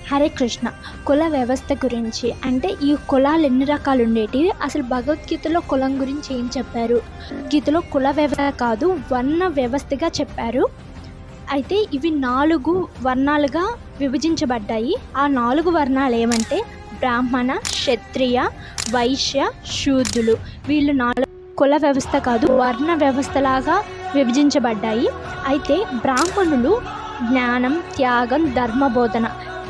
హరే కృష్ణ. కుల వ్యవస్థ గురించి అంటే ఈ కులాలు ఎన్ని రకాలు ఉండేటివి, అసలు భగవద్గీతలో కులం గురించి ఏం చెప్పారు, గీతలో కుల వ్యవస్థ కాదు వర్ణ వ్యవస్థగా చెప్పారు. అయితే ఇవి 4 వర్ణాలుగా విభజించబడ్డాయి. ఆ 4 వర్ణాలు ఏమంటే బ్రాహ్మణ, క్షత్రియ, వైశ్య, శూద్రులు. వీళ్ళు 4 కుల వ్యవస్థ కాదు వర్ణ వ్యవస్థలాగా విభజించబడ్డాయి. అయితే బ్రాహ్మణులు జ్ఞానం, త్యాగం, ధర్మబోధన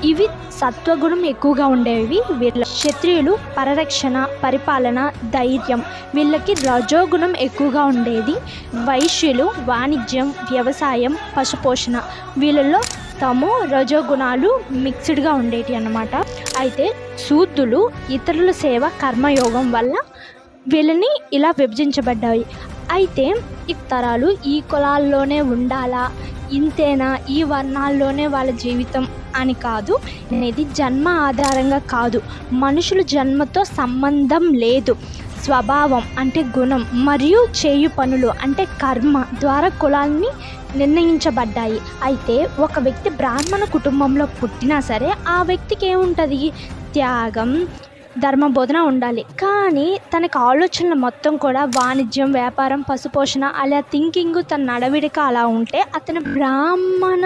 ఇవి సత్వగుణం ఎక్కువగా ఉండేవి. వీళ్ళ క్షత్రియులు పరిరక్షణ, పరిపాలన, ధైర్యం వీళ్ళకి రజోగుణం ఎక్కువగా ఉండేది. వైశ్యులు వాణిజ్యం, వ్యవసాయం, పశుపోషణ వీళ్ళల్లో తమో రజోగుణాలు మిక్స్డ్గా ఉండేవి అన్నమాట. అయితే శూద్రులు ఇతరుల సేవ, కర్మయోగం వల్ల వీళ్ళని ఇలా విభజించబడ్డాయి. అయితే ఈ తరాలు ఈ కులాల్లోనే ఉండాలా, ఇంతేనా, ఈ వర్ణాల్లోనే వాళ్ళ జీవితం అని కాదు. అనేది జన్మ ఆధారంగా కాదు, మనుషుల జన్మతో సంబంధం లేదు. స్వభావం అంటే గుణం మరియు చేయు పనులు అంటే కర్మ ద్వారా కులాల్ని నిర్ణయించబడ్డాయి. అయితే ఒక వ్యక్తి బ్రాహ్మణ కుటుంబంలో పుట్టినా సరే ఆ వ్యక్తికి ఏముంటుంది, త్యాగం, ధర్మబోధన ఉండాలి. కానీ తనకు ఆలోచనలు మొత్తం కూడా వాణిజ్యం, వ్యాపారం, పశుపోషణ అలా థింకింగ్, తన నడవడిక అలా ఉంటే అతను బ్రాహ్మణ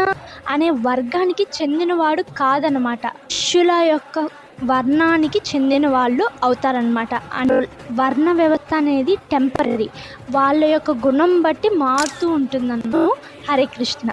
అనే వర్గానికి చెందినవాడు కాదనమాట. శిష్యుల యొక్క వర్ణానికి చెందిన వాళ్ళు అవుతారనమాట. అండ్ వర్ణ వ్యవస్థ అనేది టెంపరీ, వాళ్ళ యొక్క గుణం బట్టి మారుతూ ఉంటుందన్న. హరే కృష్ణ.